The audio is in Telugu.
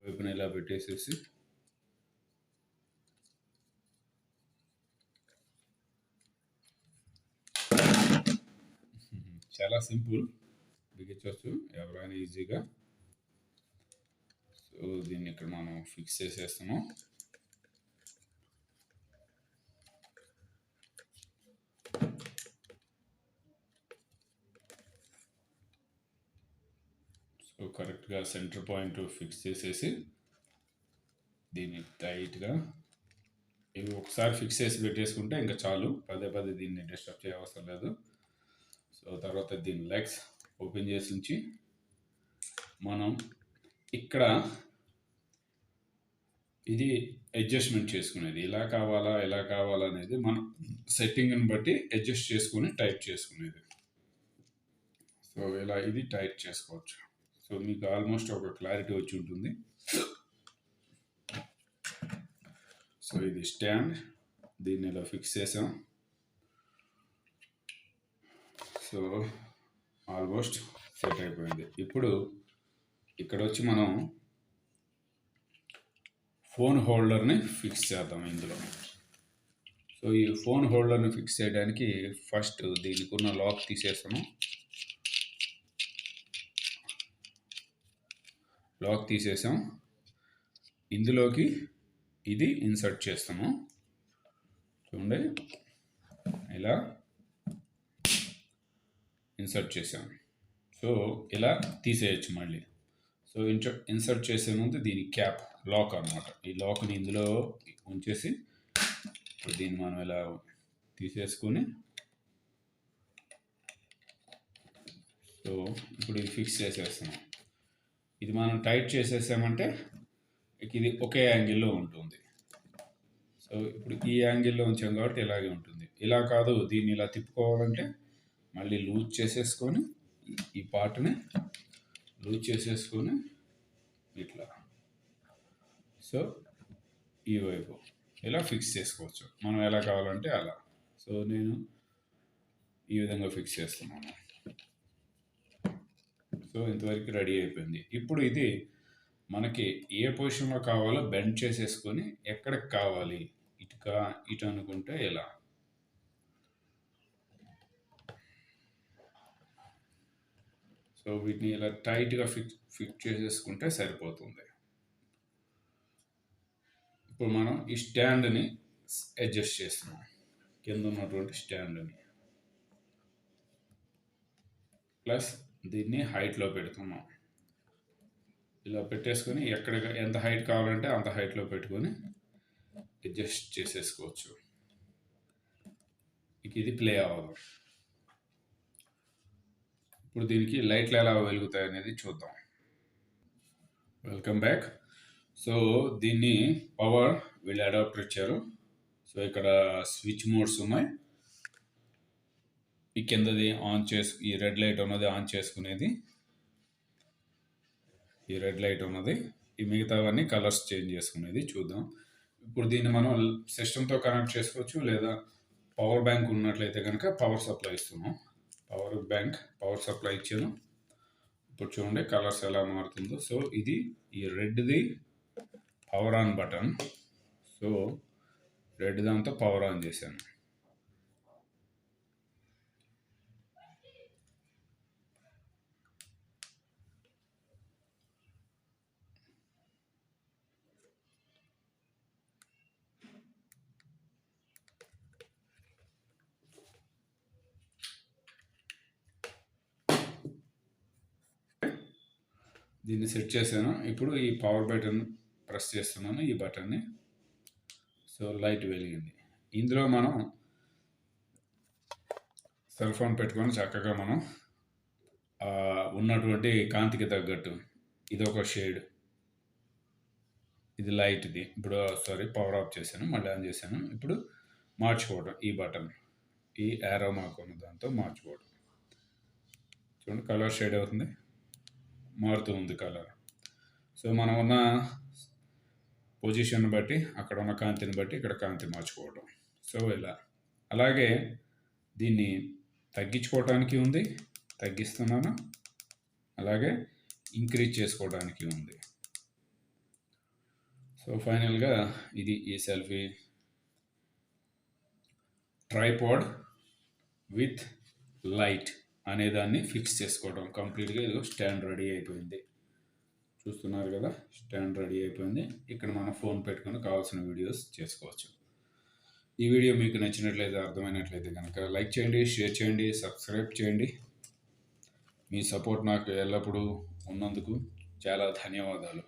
వైపున ఇలా పెట్టేసేసి చాలా సింపుల్, బిగించవచ్చు ఎవరైనా ఈజీగా. సో దీన్ని ఇక్కడ మనం ఫిక్స్ చేసేస్తున్నాం. సో కరెక్ట్గా సెంటర్ పాయింట్ ఫిక్స్ చేసేసి దీన్ని టైట్గా ఇవి ఒకసారి ఫిక్స్ చేసి పెట్టేసుకుంటే ఇంకా చాలు, పదే పదే దీన్ని డిస్టర్బ్ చేయవసరం లేదు. సో తర్వాత దీని లెగ్స్ ఓపెన్ చేసి ఉంచి మనం ఇక్కడ ఇది అడ్జస్ట్మెంట్ చేసుకునేది, ఇలా కావాలా ఎలా కావాలా అనేది మనం సెట్టింగ్ని బట్టి అడ్జస్ట్ చేసుకుని టైట్ చేసుకునేది. సో ఇలా ఇది టైట్ చేసుకోవచ్చు. సో మీకు ఆల్మోస్ట్ ఒక క్లారిటీ వచ్చి ఉంటుంది. సో ఇది స్టాండ్, దీన్ని ఇలా ఫిక్స్ చేసాం. సో ఆల్మోస్ట్ సెట్ అయిపోయింది. ఇప్పుడు ఇక్కడ వచ్చి మనం ఫోన్ హోల్డర్ని ఫిక్స్ చేద్దాం ఇందులో. సో ఈ ఫోన్ హోల్డర్ని ఫిక్స్ చేయడానికి ఫస్ట్ దీనికి ఉన్న లాక్ తీసేస్తాము. లాక్ తీసేసాం. ఇందులోకి ఇది ఇన్సర్ట్ చేస్తాము. చూడండి ఇలా ఇన్సర్ట్ చేసాం. సో ఇలా తీసేయచ్చు మళ్ళీ. సో ఇన్సర్ట్ చేసే ముందు దీని క్యాప్ లాక్ అనమాట. ఈ లాక్ని ఇందులో ఉంచేసి దీన్ని మనం ఇలా తీసేసుకొని, సో ఇప్పుడు ఇది ఫిక్స్ చేసేస్తున్నాం. ఇది మనం టైట్ చేసేసామంటే ఇది ఒకే యాంగిల్లో ఉంటుంది. సో ఇప్పుడు ఈ యాంగిల్లో ఉంచాం కాబట్టి ఇలాగే ఉంటుంది. ఇలా కాదు, దీన్ని ఇలా తిప్పుకోవాలంటే మళ్ళీ లూజ్ చేసేసుకొని ఈ పార్ట్ని లూజ్ చేసేసుకొని ఇట్లా, సో ఈ వైపు ఇలా ఫిక్స్ చేసుకోవచ్చు మనం ఎలా కావాలంటే అలా. సో నేను ఈ విధంగా ఫిక్స్ చేస్తున్నాను. సో ఇంతవరకు రెడీ అయిపోయింది. ఇప్పుడు ఇది మనకి ఏ పొజిషన్లో కావాలో బెండ్ చేసేసుకొని ఎక్కడికి కావాలి ఇటు అనుకుంటే ఇలా. సో వీటిని ఇలా టైట్గా ఫిక్స్ చేసేసుకుంటే సరిపోతుంది. ఇప్పుడు మనం ఈ స్టాండ్ని అడ్జస్ట్ చేస్తున్నాం, కింద ఉన్నటువంటి స్టాండ్ని ప్లస్ దీన్ని హైట్లో పెడుతున్నాం. ఇలా పెట్టేసుకొని ఎక్కడ ఎంత హైట్ కావాలంటే అంత హైట్లో పెట్టుకొని అడ్జస్ట్ చేసేసుకోవచ్చు. ఇది ప్లే అవ్వదు. ఇప్పుడు దీనికి లైట్లు ఎలా వెలుగుతాయి అనేది చూద్దాం. Welcome back. సో దీన్ని పవర్ వీళ్ళు అడాప్టర్ ఇచ్చారు. సో ఇక్కడ స్విచ్ మోడ్స్ ఉన్నాయి. ఈ కిందది ఆన్ ఈ రెడ్ లైట్ ఉన్నది ఆన్ చేసుకునేది, ఈ రెడ్ లైట్ ఉన్నది, ఈ మిగతావన్నీ కలర్స్ చేంజ్ చేసుకునేది. చూద్దాం. ఇప్పుడు దీన్ని మనం సిస్టంతో కనెక్ట్ చేసుకోవచ్చు, లేదా పవర్ బ్యాంక్ ఉన్నట్లయితే కనుక పవర్ సప్లై ఇస్తున్నాం. పవర్ సప్లై ఇచ్చాను. ఇప్పుడు చూడండి కలర్స్ ఎలా మారుతుందో. సో ఇది ఈ Reddy power on button. So red దాంతో పవర్ ఆన్ చేశాను. దీన్ని సెట్ చేశాను. ఇప్పుడు ఈ పవర్ బటన్ ప్రెస్ చేస్తున్నాను, ఈ బటన్ని. సో లైట్ వెలిగింది. ఇందులో మనం సెల్ ఫోన్ పెట్టుకొని చక్కగా మనం ఉన్నటువంటి కాంతికి తగ్గట్టు, ఇది ఒక షేడ్, ఇది లైట్ది. ఇప్పుడు పవర్ ఆఫ్ చేశాను, మళ్ళీ ఆన్ చేశాను. ఇప్పుడు మార్చుకోవడం, ఈ బటన్, ఈ యారో మార్క్ ఉన్న దాంతో మార్చుకోవడం. చూడండి కలర్ షేడ్ అవుతుంది, మారుతూ ఉంది కలర్. సో మనం ఉన్న పొజిషన్ బట్టి, అక్కడ ఉన్న కాంతిని బట్టి ఇక్కడ కాంతి మార్చుకోవడం. సో ఇలా. అలాగే దీన్ని తగ్గించుకోవడానికి ఉంది, తగ్గిస్తున్నాను. అలాగే ఇంక్రీజ్ చేసుకోవడానికి ఉంది. సో ఫైనల్గా ఇది ఈ సెల్ఫీ ట్రైపాడ్ విత్ లైట్ అనేదాన్ని ఫిక్స్ చేసుకోవడం కంప్లీట్గా. ఇదిగో స్టాండ్ రెడీ అయిపోయింది, చూస్తున్నారు కదా, స్టాండ్ రెడీ అయిపోయింది. ఇక్కడ మనం ఫోన్ పెట్టుకొని కావాల్సిన వీడియోస్ చేసుకోవచ్చు. ఈ వీడియో మీకు నచ్చినట్లయితే, అర్థమైనట్లయితే కనుక లైక్ చేయండి, షేర్ చేయండి, సబ్స్క్రైబ్ చేయండి. మీ సపోర్ట్ నాకు ఎల్లప్పుడూ ఉన్నందుకు చాలా ధన్యవాదాలు.